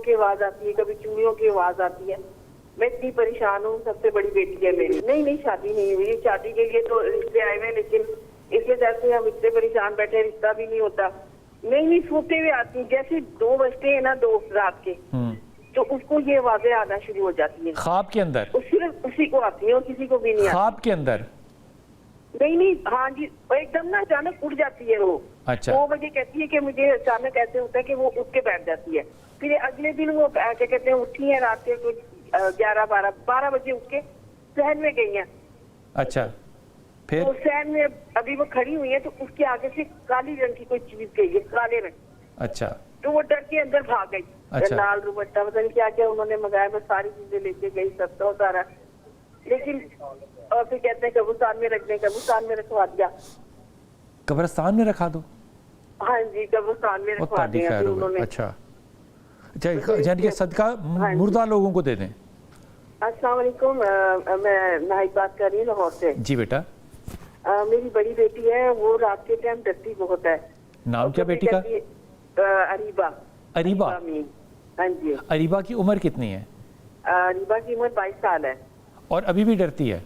کی آواز آتی ہے, کبھی چوڑیوں کی آواز آتی ہے. میں اتنی پریشان ہوں. سب سے بڑی بیٹی ہے میری. نہیں شادی نہیں ہوئی. شادی کے لیے تو رشتے آئے ہوئے, لیکن اس وجہ سے ہم اتنے پریشان بیٹھے, رشتہ بھی نہیں ہوتا. نہیں سوتے ہوئے آتی ہیں, جیسے 2 بجتے ہیں نا 2 رات کے, تو اس کو یہ آوازیں آنا شروع ہو جاتی ہیں. خواب کے اندر؟ صرف اسی کو آتی ہیں اور کسی کو بھی نہیں آتی. خواب کے اندر؟ نہیں ہاں جی, ایک دم نا اچانک اٹھ جاتی ہے وہ. اچھا. 2 بجے کہتی ہے کہ مجھے اچانک ایسے ہوتا ہے کہ وہ اٹھ کے بیٹھ جاتی ہے. پھر اگلے دن وہ کیا کہتے ہیں اٹھی ہیں رات کے 11-12 بجے اٹھ کے صحن میں گئی ہیں. اچھا پھر؟ تو صحن میں ابھی وہ کھڑی ہوئی ہیں, تو اس کے آگے سے کالی رنگ کی کوئی چیز گئی ہے, کالے رنگ. اچھا. تو وہ ڈر کے اندر بھاگ گئی. اچھا. لال دوپٹہ پتہ نہیں کیا کیا انہوں نے منگایا, بس ساری چیزیں لے کے گئی, سب تو سارا. لیکن اور پھر کہتے ہیں قبرستان میں رکھ دیں, قبرستان میں رکھوا دیا. قبرستان میں رکھا دو؟ ہاں جی, قبرستان میں رکھوا دیا انہوں نے. اچھا یعنی کہ صدقہ مردہ لوگوں کو دے دیں. السلام علیکم, میں ناہید بات کر رہی ہوں لاہور سے. جی بیٹا. میری بڑی بیٹی ہے, وہ رات کے ٹائم ڈرتی بہت ہے. نام کیا بیٹی کا؟ اریبہ. اریبہ؟ ہاں جی. اریبہ کی عمر کتنی ہے؟ اریبہ کی عمر 22 سال ہے. اور ابھی بھی ڈرتی ہے؟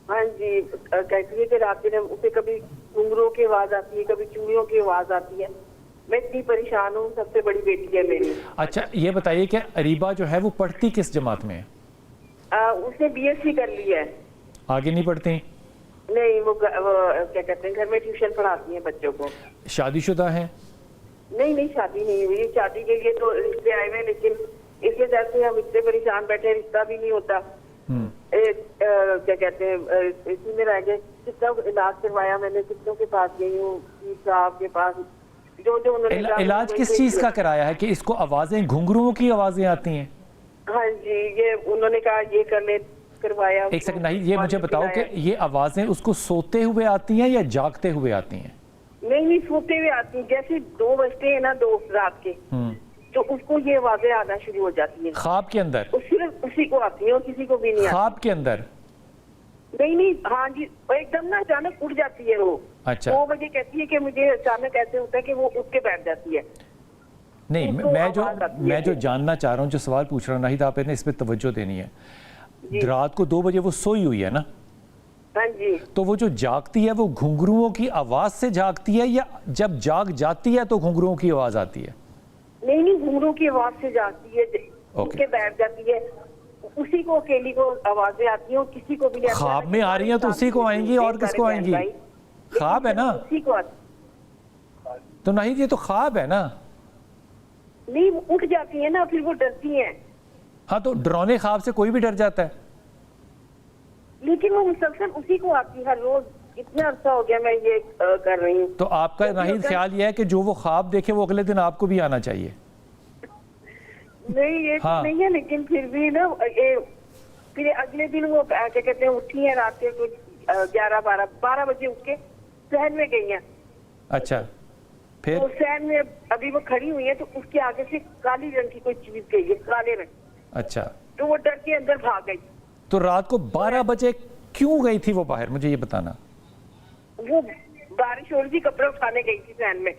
ہاں جی, کہتی ہے کہ رات کے ٹائم اسے کبھی گھنگروں کی آواز آتی ہے, کبھی چوڑیوں کی آواز آتی ہے. میں اتنی پریشان ہوں. سب سے بڑی بیٹی ہے میری. اچھا یہ بتائیے کہ اریبہ جو ہے وہ پڑھتی کس جماعت میں ہے؟ اس نے BSc کر لی ہے. آگے نہیں پڑھتی؟ نہیں, وہ کیا کہتے ہیں گھر میں ٹیوشن پڑھاتی ہیں بچوں کو. شادی شدہ ہیں؟ نہیں شادی نہیں ہوئی. شادی کے لیے تو رشتے آئے ہوئے, لیکن اس وجہ سے ہم اتنے پریشان بیٹھے, رشتہ بھی نہیں ہوتا. کیا کہتے ہیں اسی میں رہ گئے. کتنا علاج کروایا میں نے, کتنوں کے پاس گئی ہوں, صاحب کے پاس, جو انہوں نے علاج کس چیز کا کرایا ہے کہ اس کو آوازیں گھنگروں کی آوازیں آتی ہیں؟ ہاں جی, یہ انہوں نے کہا یہ کر لے, کروایا. ایک سیکنڈ نہیں, یہ مجھے بتاؤ کہ یہ آوازیں اس کو سوتے ہوئے آتی ہیں یا جاگتے ہوئے آتی ہیں؟ نہیں سوتے ہوئے آتی ہیں, جیسے 2 بجتے ہیں نا 2 رات کے, تو اس کو یہ آوازیں آنا شروع ہو جاتی ہیں. خواب کے اندر؟ صرف اسی کو آتی ہیں اور کسی کو بھی نہیں آتی. خواب کے اندر؟ نہیں ہاں جی, ایک دم نا اچانک اٹھ جاتی ہے وہ. اچھا. 2 بجے کہتی ہے کہ مجھے اچانک ایسے ہوتا ہے کہ وہ اٹھ کے بیٹھ جاتی ہے. نہیں, میں جو جاننا چاہ رہا ہوں, جو سوال پوچھ رہا ہوں ناہید, آپ نے اس پہ توجہ دینی ہے. رات کو 2 بجے وہ سوئی ہوئی ہے نا؟ ہاں جی. تو وہ جو جاگتی ہے وہ گھنگروؤں کی آواز سے جاگتی ہے یا جب جاگ جاتی ہے تو گھنگروؤں کی آواز آتی ہے؟ نہیں گھنگروں کی آواز سے جاگتی ہے, اٹھ کے بیٹھ جاتی ہے. اسی کو اکیلی کو آوازیں آتی ہیں اور کسی کو بھی نہیں. خواب میں آ رہی ہیں تو اسی کو آئیں گی, اور کس کو آئیں گی؟ خواب ہے نا؟ اسی کو تو ناہید یہ تو خواب ہے نا؟ نہیں, وہ اٹھ جاتی ہیں نا, پھر وہ ڈرتی ہیں. ہاں تو ڈرونے خواب سے کوئی بھی ڈر جاتا ہے, لیکن وہ مسلسل اسی کو آتی ہر روز. اتنا عرصہ ہو گیا میں یہ کر رہی ہوں. تو آپ کا ناہید خیال یہ ہے کہ جو وہ خواب دیکھے وہ اگلے دن آپ کو بھی آنا چاہیے؟ نہیں یہ نہیں ہے, لیکن پھر بھی نا پھر اگلے دن وہ کیا کہتے ہیں اٹھی ہیں رات کے 11-12 بجے اٹھ کے صحن میں گئی ہیں. اچھا پھر؟ تو صحن میں ابھی وہ کھڑی ہوئی ہیں, تو اس کے آگے سے کالی رنگ کی کوئی چیز گئی ہے, کالے رنگ. اچھا. تو وہ ڈر کے اندر بھاگ گئی. تو رات کو 12 بجے کیوں گئی تھی وہ باہر, مجھے یہ بتانا. وہ بارش ہو رہی تھی, کپڑے اٹھانے گئی تھی صحن میں.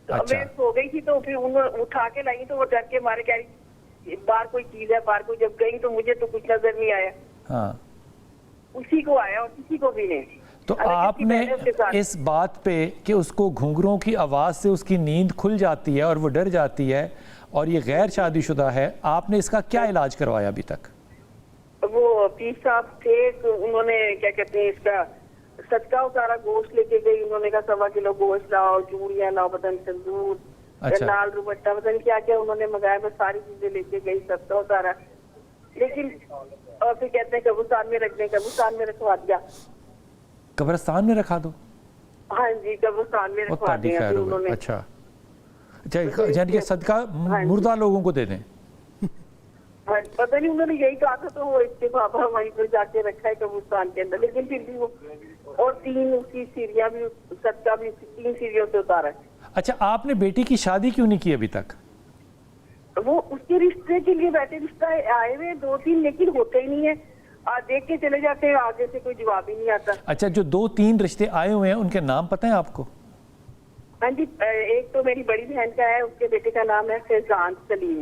میں سو گئی تھی, تو پھر انہوں اٹھا کے لائی, تو وہ ڈر کے مارے کہہ رہی باہر کوئی چیز ہے, باہر کو جب گئی تو مجھے تو کچھ نظر نہیں آیا. ہاں اسی کو آیا اور کسی کو بھی نہیں. تو آپ نے اس بات پہ کہ اس کو گھنگروں کی آواز سے اس کی نیند کھل جاتی ہے اور وہ ڈر جاتی ہے اور یہ غیر شادی شدہ ہے, آپ نے اس کا کیا علاج کروایا ابھی تک؟ وہ پیر صاحب تھے, تو انہوں نے کیا کہتے ہیں اس کا صدقہ اتارا, گوشت لے کے گئی. انہوں نے کہا 1.25 کلو گوشت لاؤ, چوڑیاں لاؤ, پتہ نہیں سندور, لال دوپٹہ, پتہ نہیں کیا کیا انہوں نے منگایا. بس ساری چیزیں لے کے گئی, صدقہ اتارا. لیکن اور پھر کہتے ہیں قبرستان میں رکھ دیں, قبرستان میں رکھوا دیا. قبرستان میں رکھا دو؟ ہاں جی, قبرستان میں رکھوا دیا انہوں نے. اچھا یعنی کہ صدقہ مردہ لوگوں کو دے دیں. پتہ نہیں انہوں نے یہی کہا تھا, تو وہ اتفاقا وہیں پر جا کے رکھا ہے قبرستان کے اندر. لیکن پھر بھی وہ اور 3 اس کی سیڑھیاں بھی, صدقہ بھی 3 سیڑھیوں سے اتارا ہے. اچھا آپ نے بیٹی کی شادی کیوں نہیں کی ابھی تک؟ وہ اس کے رشتے کے لیے بیٹھے, رشتہ آئے ہوئے 2-3, لیکن ہوتے ہی نہیں ہے. دیکھ کے چلے جاتے ہیں, آگے سے کوئی جواب ہی نہیں آتا. اچھا جو 2-3 رشتے آئے ہوئے ہیں ان کے نام پتہ ہیں آپ کو؟ ہاں جی, ایک تو میری بڑی بہن کا ہے, اس کے بیٹے کا نام ہے فیضان سلیم.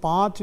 5